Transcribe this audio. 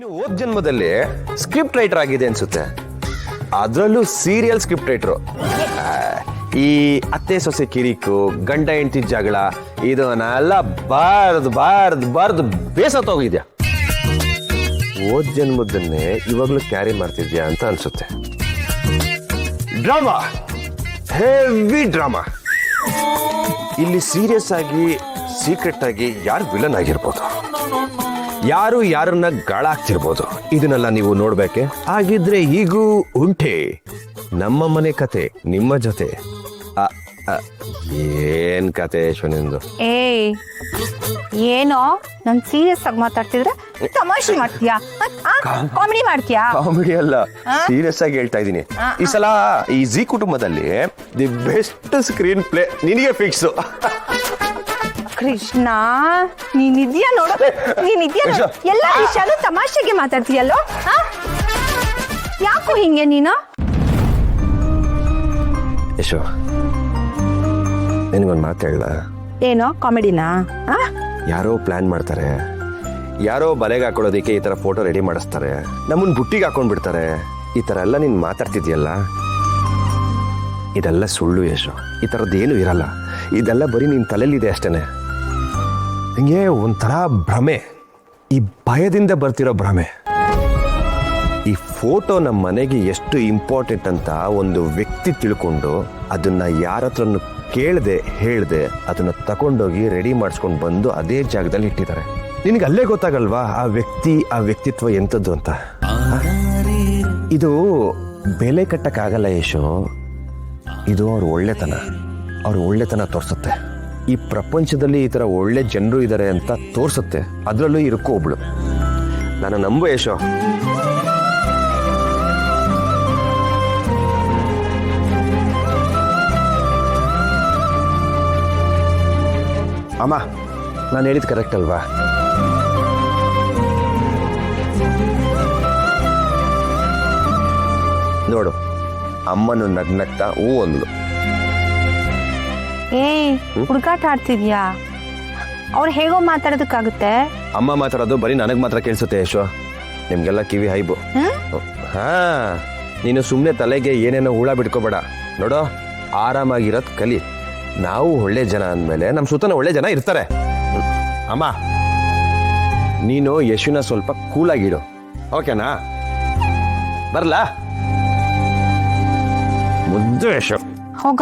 ನೀನು ಹೋದ ಜನ್ಮದಲ್ಲಿ ಸ್ಕ್ರಿಪ್ಟ್ ರೈಟರ್ ಆಗಿದೆ ಅನ್ಸುತ್ತೆ. ಅದರಲ್ಲೂ ಸೀರಿಯಲ್ ಸ್ಕ್ರಿಪ್ಟ್ ರೈಟರು. ಈ ಅತ್ತೆ ಸೊಸೆ ಕಿರಿಕು, ಗಂಡ ಹೆಂಡತಿ ಜಗಳ, ಇದನ್ನೆಲ್ಲ ಬಾರ್ದು ಬೇಸತ್ತೋಗಿದ್ಯಾ. ಹೋದ ಜನ್ಮದನ್ನೇ ಇವಾಗ್ಲೂ ಕ್ಯಾರಿ ಮಾಡ್ತಿದ್ಯಾ ಅಂತ ಅನ್ಸುತ್ತೆ. Drama, heavy drama. ಇಲ್ಲಿ ಸೀರಿಯಸ್ ಆಗಿ ಸೀಕ್ರೆಟ್ ಆಗಿ ಯಾರು ವಿಲನ್ ಆಗಿರ್ಬೋದು, ಯಾರು ಯಾರನ್ನ ಗಾಳಾಗ್ತಿರ್ಬೋದು. ಇದನ್ನೆಲ್ಲ ನೀವು ನೋಡ್ಬೇಕೆ? ಹಾಗಿದ್ರೆ ಈಗೂ ಉಂಟೆ ನಮ್ಮ ಮನೆ ಕತೆ ನಿಮ್ಮ ಜೊತೆ. ಏನ್ ಕತೆ ಯಶೋನಿಂದು? ಏನೋ ನನ್ ಸೀರಿಯಸ್ ಆಗಿ ಮಾತಾಡ್ತಿದ್ರೆ ತಮಾಷೆ ಮಾಡ್ತೀಯಾ, ಕಾಮಿಡಿ ಮಾಡ್ತೀಯಾ? ಕಾಮಿಡಿ ಅಲ್ಲ, ಸೀರಿಯಸ್ ಆಗಿ ಹೇಳ್ತಾ ಇದ್ದೀನಿ. ಈ ಸಲ ಈ ಜಿ ಕುಟುಂಬದಲ್ಲಿ ದಿ ಬೆಸ್ಟ್ ಸ್ಕ್ರೀನ್ ಪ್ಲೇ ನಿನಗೆ ಫಿಕ್ಸ್. ಕೃಷ್ಣ, ನೀನಿದ್ಯಾ ನೋಡು, ನೀನಿದ್ಯಾ ನೋಡು. ಎಲ್ಲ ವಿಷಯನೂ ತಮಾಷೆಗೆ ಮಾತಾಡ್ತೀಯಲ್ಲೋ. ಯಾಕೋ ಹಿಂಗೆ ನೀನು? ಯಶೋ, ನಿನಗೊಂದು ಮಾತು ಹೇಳ. ಏನೋ ಕಾಮಿಡಿನಾ? ಯಾರೋ ಪ್ಲಾನ್ ಮಾಡ್ತಾರೆ, ಯಾರೋ ಬಲೆಗೆ ಹಾಕೊಳ್ಳೋದಕ್ಕೆ ಈ ತರ ಫೋಟೋ ರೆಡಿ ಮಾಡಿಸ್ತಾರೆ, ನಮ್ಮನ್ನ ಬುಟ್ಟಿಗೆ ಹಾಕೊಂಡ್ಬಿಡ್ತಾರೆ. ಈ ತರ ಎಲ್ಲ ನೀನು ಮಾತಾಡ್ತಿದ್ಯಲ್ಲ, ಇದೆಲ್ಲ ಸುಳ್ಳು ಯಶೋ. ಈ ಥರದ್ದೇನು ಇರಲ್ಲ. ಇದೆಲ್ಲ ಬರೀ ನಿನ್ನ ತಲೆಯಲ್ಲಿದೆ ಅಷ್ಟೇನೆ. ನಿಂಗೆ ಒಂಥರ ಭ್ರಮೆ, ಈ ಭಯದಿಂದ ಬರ್ತಿರೋ ಭ್ರಮೆ. ಈ ಫೋಟೋ ನಮ್ಮ ಮನೆಗೆ ಎಷ್ಟು ಇಂಪಾರ್ಟೆಂಟ್ ಅಂತ ಒಂದು ವ್ಯಕ್ತಿ ತಿಳ್ಕೊಂಡು ಅದನ್ನ ಯಾರ ಹತ್ರನು ಕೇಳದೆ ಹೇಳ್ದೆ ಅದನ್ನ ತಗೊಂಡೋಗಿ ರೆಡಿ ಮಾಡಿಸ್ಕೊಂಡು ಬಂದು ಅದೇ ಜಾಗದಲ್ಲಿ ಇಟ್ಟಿದ್ದಾರೆ. ನಿನಗೆ ಅಲ್ಲೇ ಗೊತ್ತಾಗಲ್ವಾ ಆ ವ್ಯಕ್ತಿ, ಆ ವ್ಯಕ್ತಿತ್ವ ಎಂಥದ್ದು ಅಂತ? ಇದು ಬೆಲೆ ಕಟ್ಟಕ್ಕಾಗಲ್ಲ ಯಶೋ. ಇದು ಅವ್ರ ಒಳ್ಳೆತನ ತೋರಿಸುತ್ತೆ. ಈ ಪ್ರಪಂಚದಲ್ಲಿ ಈ ಥರ ಒಳ್ಳೆ ಜನರು ಇದ್ದಾರೆ ಅಂತ ತೋರಿಸುತ್ತೆ. ಅದರಲ್ಲೂ ಇರಕ್ಕೂ ಒಬ್ಳು. ನಾನು ನಂಬು ಯಶೋ. ಅಮ್ಮ, ನಾನು ಹೇಳಿದ್ ಕರೆಕ್ಟ್ ಅಲ್ವಾ? ನೋಡು, ಅಮ್ಮನು ನಗ್ನಗ್ತಾ ಹೂ ಅಂದ್ಲು. ಹುಡುಗಾಟ ಆಡ್ತಿದ್ಯಾ? ಅವ್ರು ಹೇಗೋ ಮಾತಾಡೋದಕ್ಕಾಗುತ್ತೆ? ಅಮ್ಮ ಮಾತಾಡೋದು ಬರೀ ನನಗೆ ಮಾತ್ರ ಕೇಳಿಸುತ್ತೆ ಯಶೋ. ನಿಮ್ಗೆಲ್ಲ ಕಿವಿ ಹೈಬು. ನೀನು ಸುಮ್ಮನೆ ತಲೆಗೆ ಏನೇನೋ ಹುಳ ಬಿಟ್ಕೋಬೇಡ. ನೋಡೋ, ಆರಾಮಾಗಿರೋದು ಕಲಿ. ನಾವು ಒಳ್ಳೆ ಜನ ಅಂದಮೇಲೆ ನಮ್ಮ ಸುತ್ತನ ಒಳ್ಳೆ ಜನ ಇರ್ತಾರೆ. ಅಮ್ಮ, ನೀನು ಯಶುನ ಸ್ವಲ್ಪ ಕೂಲಾಗಿಡು, ಓಕೆನಾ? ಬರ್ಲಾ? ಮುದ್ದು ಯಶು. ಹೋಗ.